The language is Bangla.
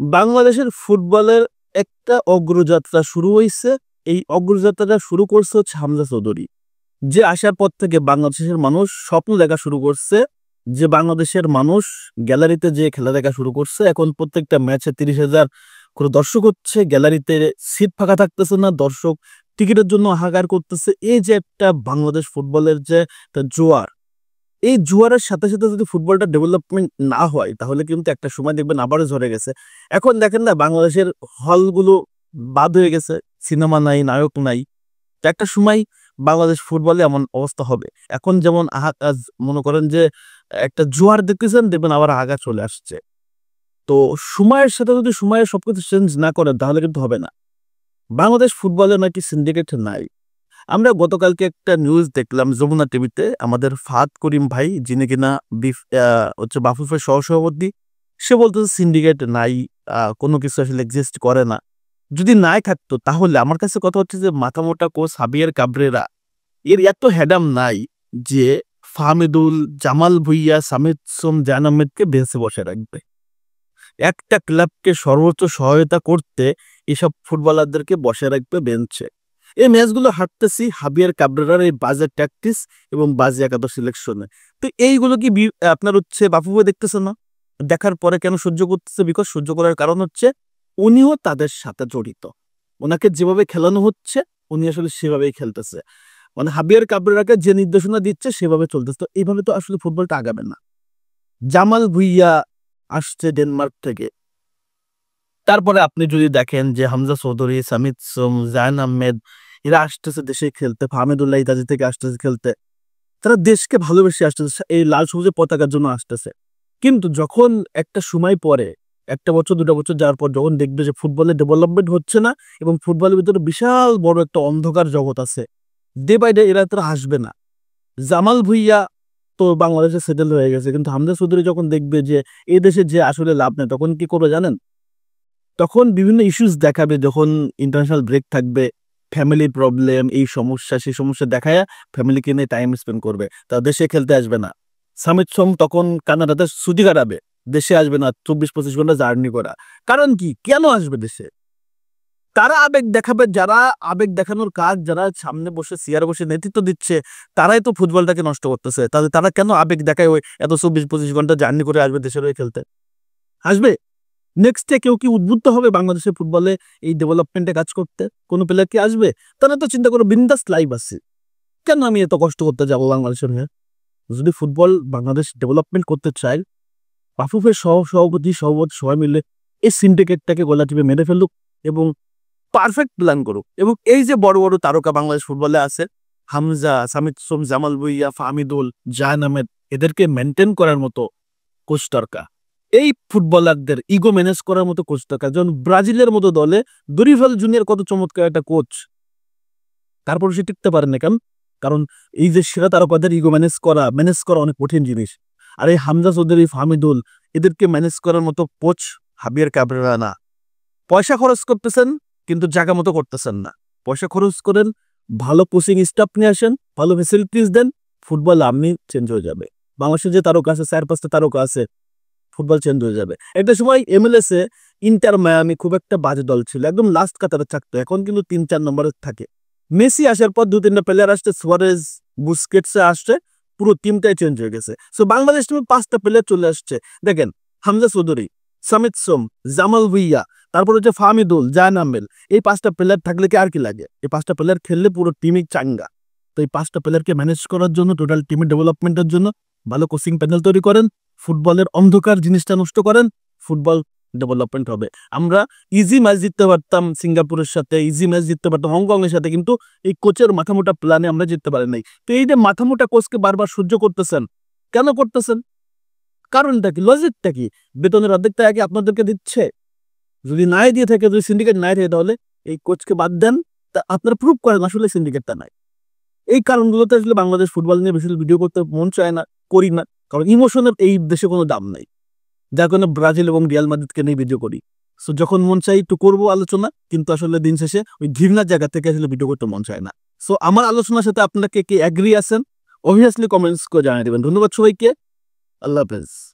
বাংলাদেশের ফুটবলের একটা অগ্রযাত্রা শুরু হইছে। এই অগ্রযাত্রাটা শুরু করছে হচ্ছে হামজা চৌধুরী, যে আসার পর থেকে বাংলাদেশের মানুষ স্বপ্ন দেখা শুরু করছে, যে বাংলাদেশের মানুষ গ্যালারিতে যে খেলা দেখা শুরু করছে। এখন প্রত্যেকটা ম্যাচে 30,000 করে দর্শক হচ্ছে, গ্যালারিতে সিট ফাঁকা থাকতেছে না, দর্শক টিকিটের জন্য হাহাকার করতেছে। এই যে একটা বাংলাদেশ ফুটবলের যে একটা জোয়ার, এই জোয়ারের সাথে সাথে যদি ফুটবলটা ডেভেলপমেন্ট না হয় তাহলে কিন্তু একটা সময় দেখবেন আবারও ঝরে গেছে। এখন দেখেন না, বাংলাদেশের হলগুলো বাদ হয়ে গেছে, সিনেমা নাই, নায়ক নাই। তো একটা সময় বাংলাদেশ ফুটবলে এমন অবস্থা হবে। এখন যেমন মনে করেন যে একটা জোয়ার দেখতেছেন, দেখবেন আবার আগা চলে আসছে। তো সময়ের সাথে যদি সময়ের সবকিছু চেঞ্জ না করে তাহলে কিন্তু হবে না। বাংলাদেশ ফুটবলে নাকি সিন্ডিকেট নাই। আমরা গতকালকে একটা নিউজ দেখলাম যমুনা টিভিতে, আমাদের ফাহাদ করিম ভাই, যিনি কিনা হচ্ছে বাফুফের সহসভাপতি, সে বলতেছে সিন্ডিকেট নাই, কোনো কিছু আসলে এক্সিস্ট করে না। যদি নাই থাকতো তাহলে আমার কাছে কথা হচ্ছে যে মাথামোটা কোচ হাবিয়ার কাবরেরা এর এত হেডাম নাই যে ফাহমিদুল, জামাল ভুইয়া, সামিদ সোম, জান আহমেদকে বেঁচে বসে রাখবে। একটা ক্লাবকে সর্বোচ্চ সহায়তা করতে এসব ফুটবলারদেরকে বসে রাখবে বেঞ্চে। এই ম্যাচগুলো হাঁটতেছি হাবিয়ার কাবরেরার এই বাজে ট্যাকটিস এবং বাজে একাদশ সিলেকশনে। তো এইগুলো কি আপনার হচ্ছে বাফুফে দেখতেছে না? দেখার পরে কেন সহ্য করতেছে? বিকজ সহ্য করার কারণ হচ্ছে উনিও তাদের সাথে জড়িত। ওনাকে যেভাবে খেলানো হচ্ছে উনি আসলে সেভাবেই খেলতেছে। মানে হাবিয়ার কাবরেরাকে যে নির্দেশনা দিচ্ছে সেভাবে চলতেছে। তো এইভাবে তো আসলে ফুটবলটা আগাবে না। জামাল ভুইয়া আসছে ডেনমার্ক থেকে। তারপরে আপনি যদি দেখেন যে হামজা চৌধুরী, সামিদ সোম, জায়ন আহমেদ, এরা আসতেছে দেশে খেলতে, ফাহমিদুল্লাহ ইত্যাদি থেকে আসতেছে খেলতে। তারা দেশকে ভালোবেসে আসতেছে, এই লাল সবুজের পতাকার জন্য আসতেছে। কিন্তু যখন একটা সময় পরে, 1 বছর 2 বছর যাওয়ার পর যখন দেখবে যে ফুটবলের ডেভেলপমেন্ট হচ্ছে না এবং ফুটবলের ভিতরে বিশাল বড় একটা অন্ধকার জগৎ আছে, ডে বাই ডে এরা তারা আসবে না। জামাল ভুইয়া তো বাংলাদেশে সেটেল হয়ে গেছে, কিন্তু হামজা চৌধুরী যখন দেখবে যে এই দেশে যে আসলে লাভ নেই, তখন কি করবে জানেন? তখন বিভিন্ন ইস্যুস দেখাবে। যখন ইন্টারন্যাশনাল ব্রেক থাকবে, ফ্যামিলি প্রবলেম, এই সমস্যা সেই সমস্যা দেখায় ফ্যামিলিকে নিয়ে টাইম স্পেন্ড করবে, তা দেশে খেলতে আসবে না। সামিদ সোম তখন কানাডাতে ছুটি কাটাবে, দেশে আসবে না 24-25 ঘন্টা জার্নি করা। কারণ কি, কেন আসবে দেশে? তারা আবেগ দেখাবে, যারা আবেগ দেখানোর কাজ, যারা সামনে বসে চেয়ারে বসে নেতৃত্ব দিচ্ছে, তারাই তো ফুটবলটাকে নষ্ট করতেছে। তাহলে তারা কেন আবেগ দেখায় ওই এত 24-25 ঘন্টা জার্নি করে আসবে দেশের হয়ে খেলতে? আসবে? নেক্সট ডে কেউ কি উদ্বুদ্ধ হবে বাংলাদেশের ফুটবলে এই ডেভেলপমেন্টে কাজ করতে? কোনো প্লেয়ার কি আসবে? তারা তো চিন্তা করো বিন্দাস লাইভ আছে, কেন আমি এত কষ্ট করতে যাবো বাংলাদেশের হয়ে? যদি ফুটবল বাংলাদেশ ডেভেলপমেন্ট করতে চায়, বাফুফের সভাপতি সবাই মিলে এই সিন্ডিকেটটাকে গলা টিপে মেরে ফেলুক এবং পারফেক্ট প্ল্যান করুক। এবং এই যে বড় বড় তারকা বাংলাদেশ ফুটবলে আছে, হামজা, সামিদ সোম, জামাল ভুইয়া, ফাহমিদুল, জাহান আহমেদ, এদেরকে মেনটেন করার মতো কোচ দরকার। এই ফুটবলারদের ইগো ম্যানেজ করার মতো কোচ দরকার। যেমন ব্রাজিলের মতো দলে দরিফাল জুনিয়র কত চমৎকার একটা কোচ, তারপর সে টিকতে পারে না কেন? কারণ এই যে সেরা তারকাদের ইগো ম্যানেজ করা অনেক কঠিন জিনিস। আর এই হামজা চৌধুরী, ফাহমিদুল, এদেরকে ম্যানেজ করার মতো কোচ হাবিয়ার কাবরেরা না। পয়সা খরচ করতেছেন কিন্তু জায়গা মতো করতেছেন না। পয়সা খরচ করেন, ভালো কোচিং স্টাফ নিয়ে আসেন, ভালো ফেসিলিটিস দেন, ফুটবল আপনি চেঞ্জ হয়ে যাবে। বাংলাদেশের যে তারকা আছে, 4-5টা তারকা আছে, ফুটবল চেঞ্জ হয়ে যাবে। একটা সময় MLS এ ইন্টার মায়ামি খুব একটা বাজে দল ছিল, একদম লাস্ট কাতারে থাকতো। এখন কিন্তু 3-4 নম্বরে থাকে। মেসি আসার পর 2-3টা প্লেয়ার আসছে, সুয়ারেজ, বুস্কেটসে আসছে, পুরো টিমটাই চেঞ্জ হয়ে গেছে। সো বাংলাদেশ টিমে 5টা প্লেয়ার চলে আসছে। দেখেন, হামজা চৌধুরী, সামিদ সোম, জামাল ভুইয়া, তারপর হচ্ছে ফাহমিদুল, জাহান আহমেদ, এই 5টা প্লেয়ার থাকলে কি আর কি লাগে? এই 5টা প্লেয়ার খেললে পুরো টিমই চাঙ্গা। তো এই 5টা প্লেয়ারকে ম্যানেজ করার জন্য, টোটাল টিমের ডেভেলপমেন্টের জন্য ভালো কোচিং প্যানেল তৈরি করেন, ফুটবলের অন্ধকার জিনিসটা নষ্ট করেন, ফুটবল ডেভেলপমেন্ট হবে। আমরা ইজি ম্যাচ জিততে পারতাম সিঙ্গাপুরের সাথে, ইজি ম্যাচ জিততে পারতাম হংকং এর সাথে, কিন্তু এই কোচের মাথামোটা প্ল্যানে আমরা জিততে পারি নাই। তো এই যে মাথামোটা কোচকে বারবার সহ্য করতেছেন, কেন করতেছেন? কারণটা কি, লজিকটা কি? বেতনের অর্ধেক টাকা কি আপনাদেরকে দিচ্ছে? যদি নাই দিয়ে থাকে, যদি সিন্ডিকেট নাই থাকে, তাহলে এই কোচকে বাদ দেন, তা আপনারা প্রুভ করেন আসলে সিন্ডিকেটটা নাই। এই কারণগুলোতে আসলে বাংলাদেশ ফুটবল নিয়ে বেশি ভিডিও করতে মন চায় না, করি না। কারণ ইমোশনের এই দেশে কোনো দাম নাই, যার কারণে ব্রাজিল এবং রিয়াল মাদ্রিদকে নিয়ে ভিডিও করি। সো যখন মন চাই একটু করবো আলোচনা, কিন্তু আসলে দিন শেষে ওই ঘৃণার জায়গা থেকে আসলে ভিডিও করতে মন চায় না। সো আমার আলোচনার সাথে আপনারা কে কে অ্যাগ্রি আছেন, অবভিয়াসলি কমেন্টস করে জানিয়ে দেবেন। ধন্যবাদ সবাইকে, আল্লাহ হাফেজ।